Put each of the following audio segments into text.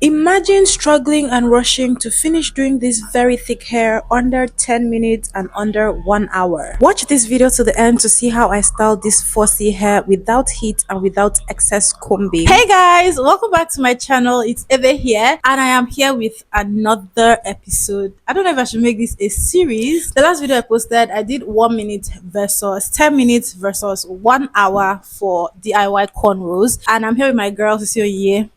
Imagine struggling and rushing to finish doing this very thick hair under 10 minutes and under 1 hour. Watch this video to the end to see how I styled this fussy hair without heat and without excess combing. Hey guys, welcome back to my channel. It's Eve here and I am here with another episode. I don't know if I should make this a series. The last video I posted, I did 1 minute versus 10 minutes versus 1 hour for DIY cornrows, and I'm here with my girl Cecilia.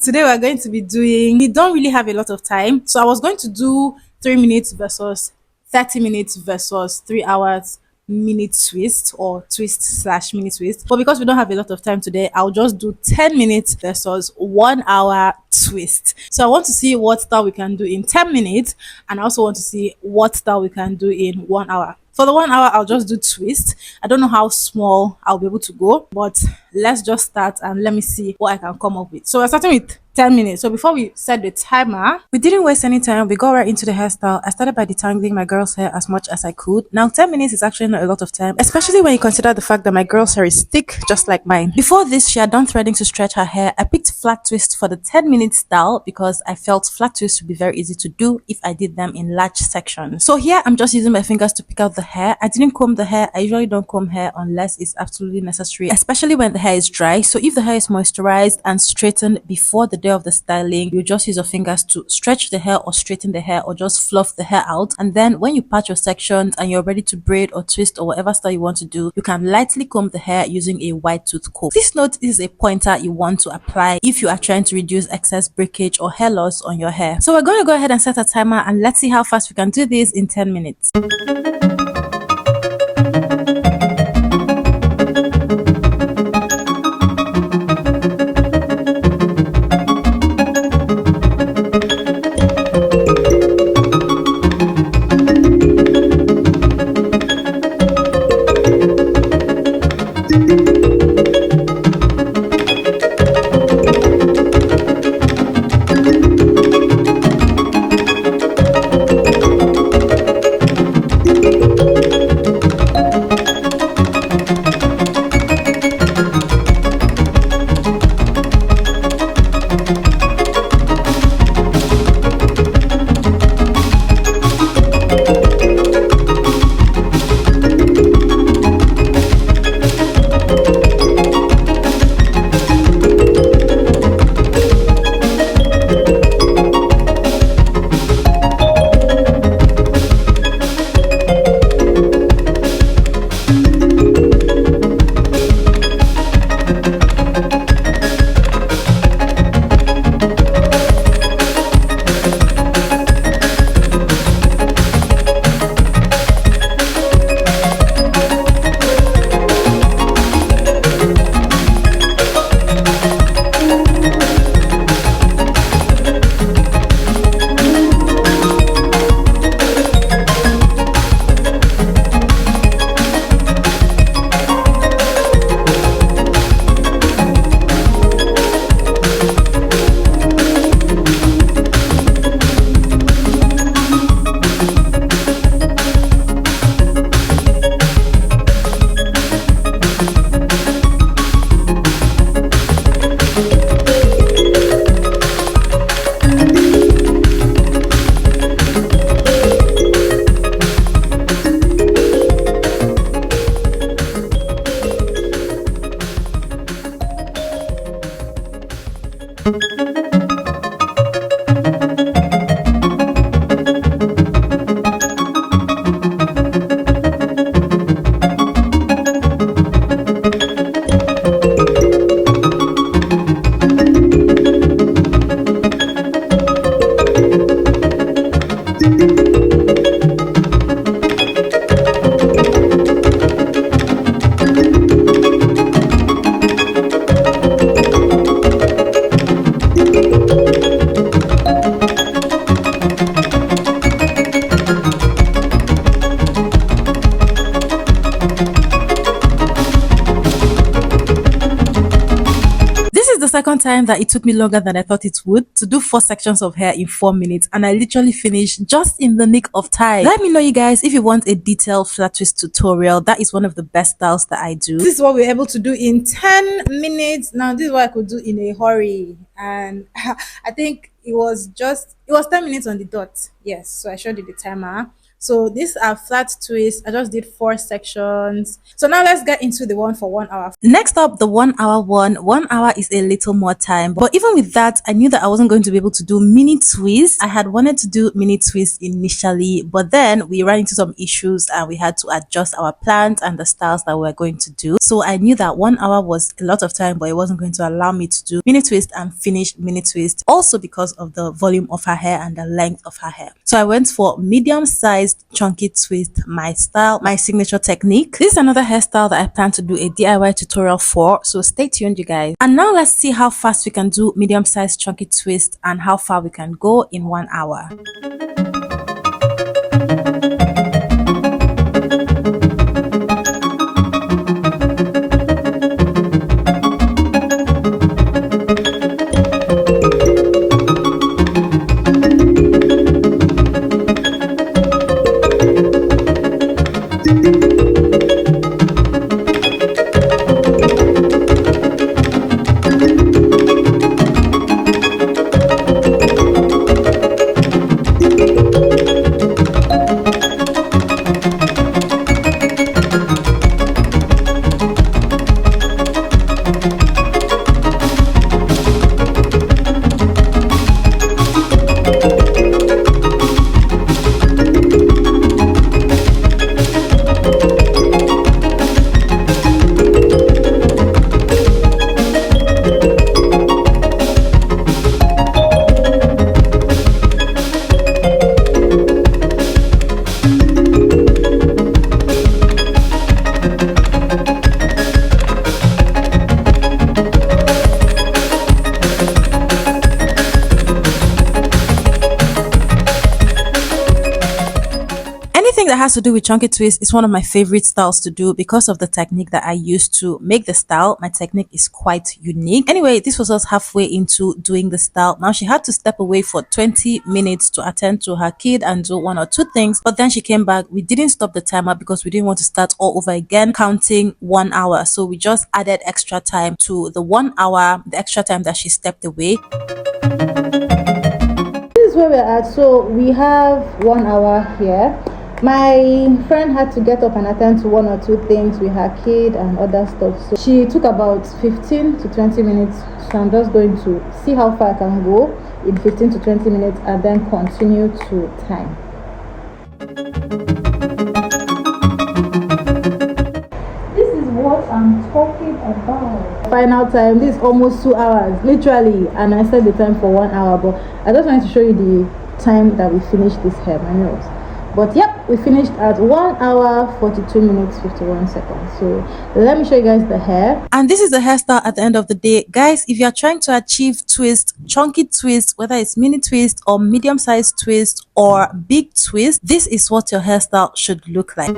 Today we're going to be doing, we don't really have a lot of time, so I was going to do 3 minutes versus 30 minutes versus 3 hours minute twist, or twist slash mini twist, but because we don't have a lot of time today, I'll just do 10 minutes versus 1 hour twist. So I want to see what style we can do in 10 minutes, and I also want to see what style we can do in 1 hour. For the 1 hour, I'll just do twist. I don't know how small I'll be able to go, but let's just start and let me see what I can come up with. So we're starting with 10 minutes. So before we set the timer, we didn't waste any time. We got right into the hairstyle. I started by detangling my girl's hair as much as I could. Now 10 minutes is actually not a lot of time, especially when you consider the fact that my girl's hair is thick just like mine. Before this, she had done threading to stretch her hair. I picked flat twist for the 10-minute style because I felt flat twist would be very easy to do if I did them in large sections. So here I'm just using my fingers to pick out the hair. I didn't comb the hair. I usually don't comb hair unless it's absolutely necessary, especially when the hair is dry. So if the hair is moisturized and straightened before the day of the styling, you just use your fingers to stretch the hair or straighten the hair or just fluff the hair out. And then when you patch your sections and you're ready to braid or twist or whatever style you want to do, you can lightly comb the hair using a wide tooth comb. This note is a pointer you want to apply if you are trying to reduce excess breakage or hair loss on your hair. So we're going to go ahead and set a timer and let's see how fast we can do this in 10 minutes. second time that it took me longer than I thought it would to do 4 sections of hair in 4 minutes, and I literally finished just in the nick of time. Let me know, you guys, if you want a detailed flat twist tutorial. That is one of the best styles that I do. This is what we're able to do in 10 minutes. Now this is what I could do in a hurry, and I think it was 10 minutes on the dot. Yes, so I showed you the timer. So these are flat twists. I just did 4 sections. So now let's get into the one for 1 hour. Next up, the 1 hour one. 1 hour is a little more time, but even with that, I knew that I wasn't going to be able to do mini twists. I had wanted to do mini twists initially, but then we ran into some issues and we had to adjust our plans and the styles that we were going to do. So I knew that 1 hour was a lot of time, but it wasn't going to allow me to do mini twist and finish mini twist, also because of the volume of her hair and the length of her hair. So I went for medium sized chunky twist, my style, my signature technique. This is another hairstyle that I plan to do a DIY tutorial for, so stay tuned, you guys. And now let's see how fast we can do medium sized chunky twist and how far we can go in 1 hour. That has to do with chunky twist is one of my favorite styles to do because of the technique that I use to make the style. My technique is quite unique. Anyway, this was us halfway into doing the style. Now she had to step away for 20 minutes to attend to her kid and do 1 or 2 things, but then she came back. We didn't stop the timer because we didn't want to start all over again counting 1 hour, so we just added extra time to the 1 hour, the extra time that she stepped away. This is where we're at. So we have 1 hour here. My friend had to get up and attend to 1 or 2 things with her kid and other stuff. So she took about 15 to 20 minutes. So I'm just going to see how far I can go in 15 to 20 minutes and then continue to time. This is what I'm talking about. Final time, this is almost 2 hours, literally. And I set the time for 1 hour, but I just wanted to show you the time that we finished this hair, my nails. But yep, we finished at 1 hour 42 minutes 51 seconds. So let me show you guys the hair. And this is the hairstyle at the end of the day, guys. If you're trying to achieve twist, chunky twist, whether it's mini twist or medium sized twist or big twist, this is what your hairstyle should look like.